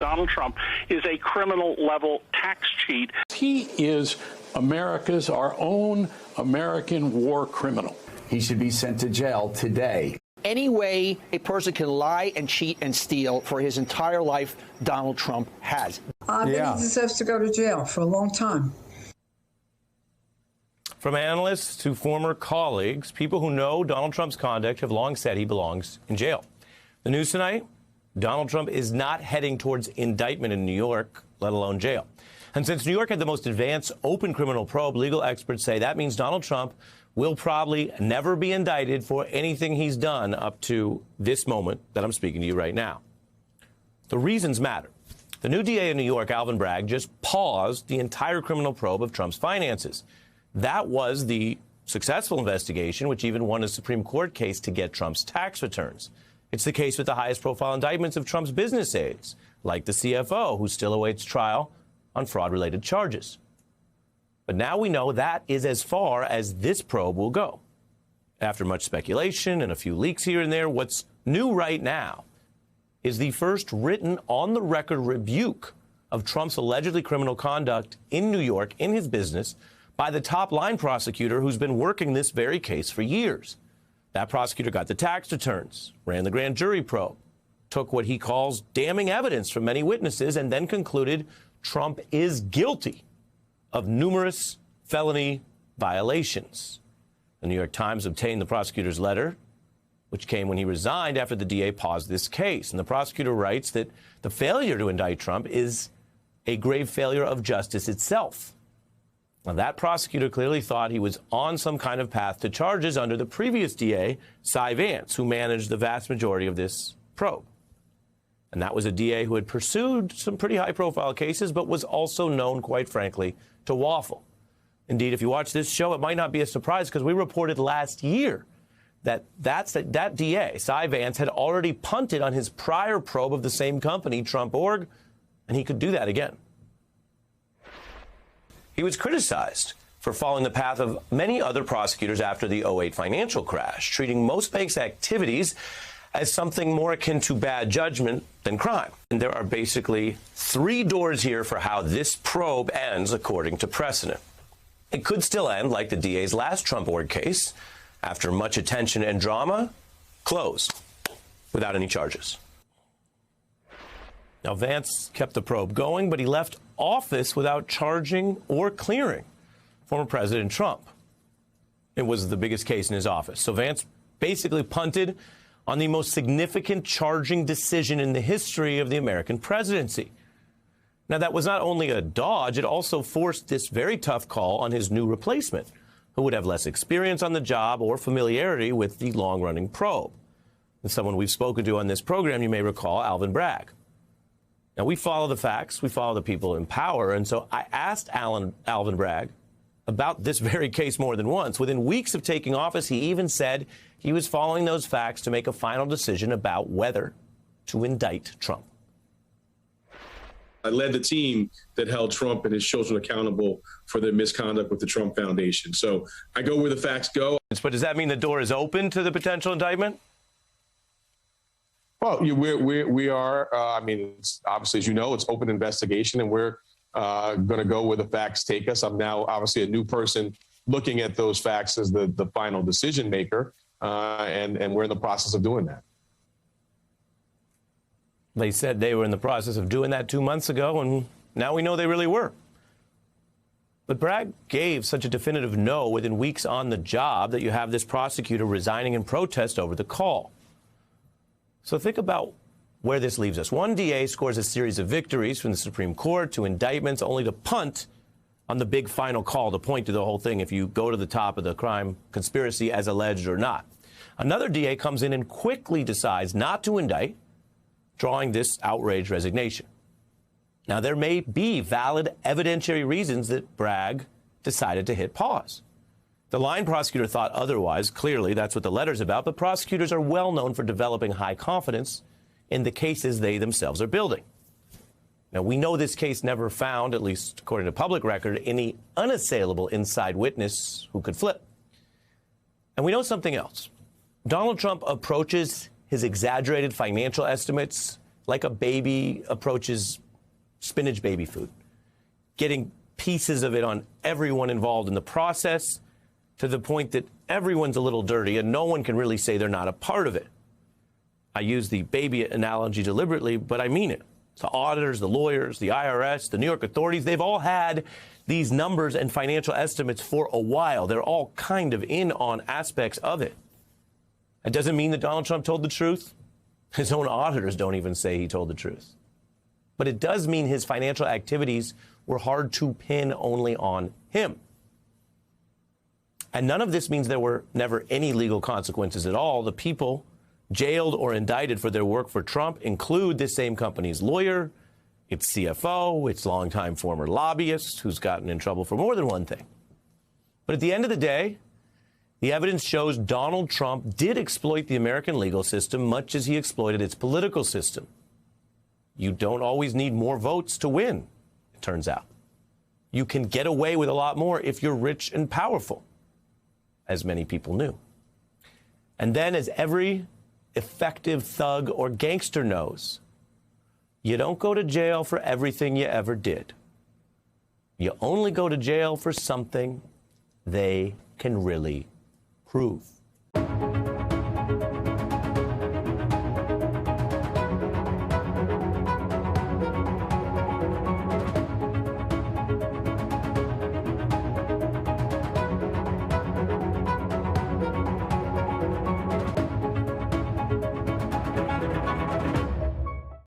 Donald Trump is a criminal-level tax cheat. He is our own American war criminal. He should be sent to jail today. Any way a person can lie and cheat and steal for his entire life, Donald Trump has. He deserves to go to jail for a long time. From analysts to former colleagues, people who know Donald Trump's conduct have long said he belongs in jail. The news tonight, Donald Trump is not heading towards indictment in New York, let alone jail. And since New York had the most advanced open criminal probe, legal experts say that means Donald Trump will probably never be indicted for anything he's done up to this moment that I'm speaking to you right now. The reasons matter. The new DA in New York, Alvin Bragg, just paused the entire criminal probe of Trump's finances. That was the successful investigation, which even won a Supreme Court case to get Trump's tax returns. It's the case with the highest profile indictments of Trump's business aides, like the CFO, who still awaits trial on fraud-related charges. But now we know that is as far as this probe will go. After much speculation and a few leaks here and there, what's new right now is the first written on-the-record rebuke of Trump's allegedly criminal conduct in New York in his business by the top-line prosecutor who's been working this very case for years. That prosecutor got the tax returns, ran the grand jury probe, took what he calls damning evidence from many witnesses, and then concluded Trump is guilty of numerous felony violations. The New York Times obtained the prosecutor's letter, which came when he resigned after the DA paused this case. And the prosecutor writes that the failure to indict Trump is a grave failure of justice itself. Now, that prosecutor clearly thought he was on some kind of path to charges under the previous DA, Cy Vance, who managed the vast majority of this probe. And that was a DA who had pursued some pretty high-profile cases, but was also known, quite frankly, to waffle. Indeed, if you watch this show, it might not be a surprise because we reported last year that DA, Cy Vance, had already punted on his prior probe of the same company, Trump Org, and he could do that again. He was criticized for following the path of many other prosecutors after the 2008 financial crash, treating most banks' activities as something more akin to bad judgment than crime. And there are basically three doors here for how this probe ends according to precedent. It could still end like the DA's last Trump Org case, after much attention and drama, close, without any charges. Now, Vance kept the probe going, but he left office without charging or clearing former President Trump. It was the biggest case in his office. So Vance basically punted on the most significant charging decision in the history of the American presidency. Now, that was not only a dodge, it also forced this very tough call on his new replacement, who would have less experience on the job or familiarity with the long-running probe. And someone we've spoken to on this program, you may recall, Alvin Bragg. Now, we follow the facts, we follow the people in power, and so I asked Alvin Bragg about this very case more than once. Within weeks of taking office, he even said he was following those facts to make a final decision about whether to indict Trump. I led the team that held Trump and his children accountable for their misconduct with the Trump Foundation. So I go where the facts go. But does that mean the door is open to the potential indictment? Well, we are. I mean, obviously, as you know, it's open investigation, and we're going to go where the facts take us. I'm now obviously a new person looking at those facts as the final decision maker, and we're in the process of doing that. They said they were in the process of doing that 2 months ago, and now we know they really were. But Bragg gave such a definitive no within weeks on the job that you have this prosecutor resigning in protest over the call. So think about where this leaves us. One DA scores a series of victories from the Supreme Court to indictments, only to punt on the big final call to point to the whole thing if you go to the top of the crime conspiracy as alleged or not. Another DA comes in and quickly decides not to indict, drawing this outraged resignation. Now, there may be valid evidentiary reasons that Bragg decided to hit pause. The line prosecutor thought otherwise. Clearly, that's what the letter's about. But prosecutors are well known for developing high confidence in the cases they themselves are building. Now, we know this case never found, at least according to public record, any unassailable inside witness who could flip. And we know something else. Donald Trump approaches his exaggerated financial estimates like a baby approaches spinach baby food, getting pieces of it on everyone involved in the process to the point that everyone's a little dirty and no one can really say they're not a part of it. I use the baby analogy deliberately, but I mean it. The auditors, the lawyers, the IRS, the New York authorities, they've all had these numbers and financial estimates for a while. They're all kind of in on aspects of it. It doesn't mean that Donald Trump told the truth. His own auditors don't even say he told the truth. But it does mean his financial activities were hard to pin only on him. And none of this means there were never any legal consequences at all. The people jailed or indicted for their work for Trump include this same company's lawyer, its CFO, its longtime former lobbyist, who's gotten in trouble for more than one thing. But at the end of the day, the evidence shows Donald Trump did exploit the American legal system much as he exploited its political system. You don't always need more votes to win, it turns out. You can get away with a lot more if you're rich and powerful, as many people knew. And then, as every effective thug or gangster knows, you don't go to jail for everything you ever did. You only go to jail for something they can really prove.